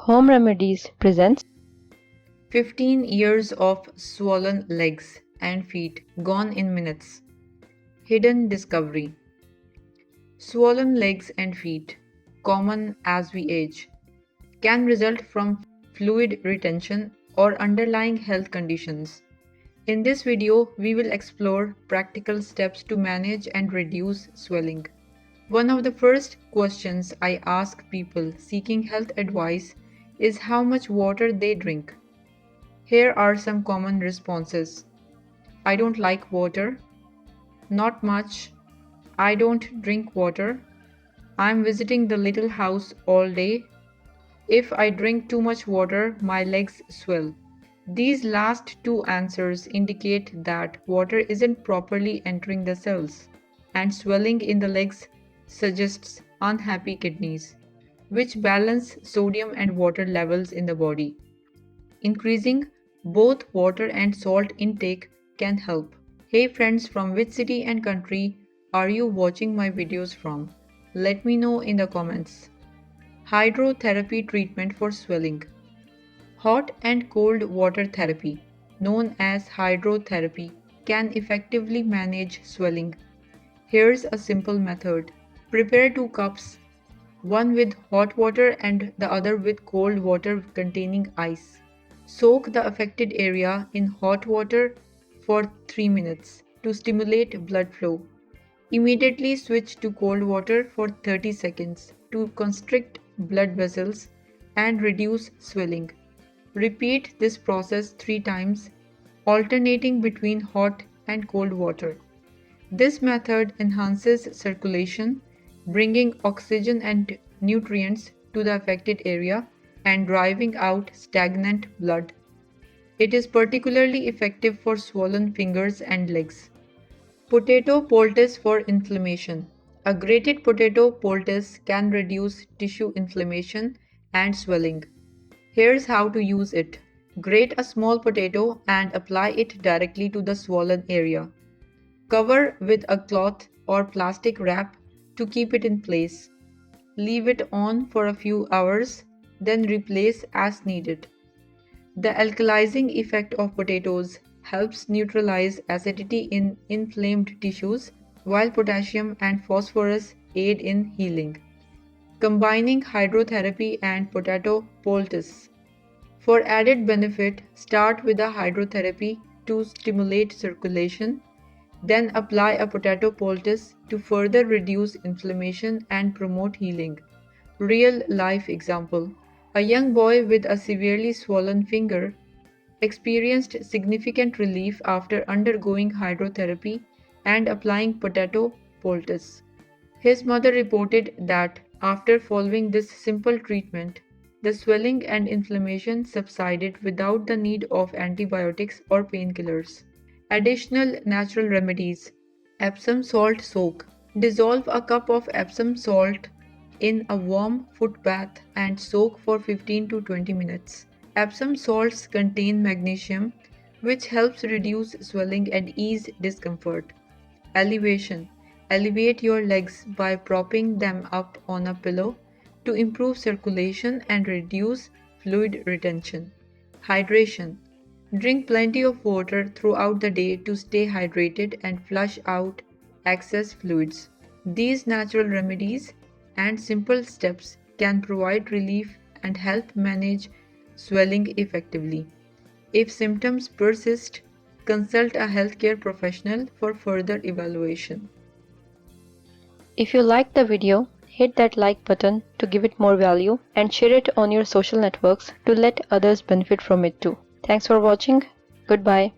Home Remedies presents 15 years of swollen legs and feet gone in minutes. Hidden discovery. Swollen legs and feet, common as we age, can result from fluid retention or underlying health conditions. In this video, we will explore practical steps to manage and reduce swelling. One of the first questions I ask people seeking health advice is how much water they drink. Here are some common responses. I don't like water. Not much. I don't drink water. I'm visiting the little house all day. If I drink too much water, my legs swell. These last two answers indicate that water isn't properly entering the cells, and swelling in the legs suggests unhappy kidneys, which balance sodium and water levels in the body. Increasing both water and salt intake can help. Hey friends, from which city and country are you watching my videos from? Let me know in the comments. Hydrotherapy treatment for swelling. Hot and cold water therapy, known as hydrotherapy, can effectively manage swelling. Here's a simple method. Prepare 2 cups, one with hot water and the other with cold water containing ice. Soak the affected area in hot water for 3 minutes to stimulate blood flow. Immediately switch to cold water for 30 seconds to constrict blood vessels and reduce swelling. Repeat this process 3 times, alternating between hot and cold water. This method enhances circulation, bringing oxygen and nutrients to the affected area and driving out stagnant blood. It is particularly effective for swollen fingers and legs. Potato poultice for inflammation. A grated potato poultice can reduce tissue inflammation and swelling. Here's how to use it. Grate a small potato and apply it directly to the swollen area. Cover with a cloth or plastic wrap to keep it in place. Leave it on for a few hours, then replace as needed. The alkalizing effect of potatoes helps neutralize acidity in inflamed tissues, while potassium and phosphorus aid in healing. Combining hydrotherapy and potato poultice. For added benefit, start with a hydrotherapy to stimulate circulation, then apply a potato poultice to further reduce inflammation and promote healing. Real life example. A young boy with a severely swollen finger experienced significant relief after undergoing hydrotherapy and applying potato poultice. His mother reported that after following this simple treatment, the swelling and inflammation subsided without the need of antibiotics or painkillers. Additional natural remedies. Epsom salt soak. Dissolve a cup of Epsom salt in a warm foot bath and soak for 15 to 20 minutes. Epsom salts contain magnesium, which helps reduce swelling and ease discomfort. Elevation. Elevate your legs by propping them up on a pillow to improve circulation and reduce fluid retention. Hydration. Drink plenty of water throughout the day to stay hydrated and flush out excess fluids. These natural remedies and simple steps can provide relief and help manage swelling effectively. If symptoms persist, consult a healthcare professional for further evaluation. If you liked the video, hit that like button to give it more value and share it on your social networks to let others benefit from it too. Thanks for watching. Goodbye.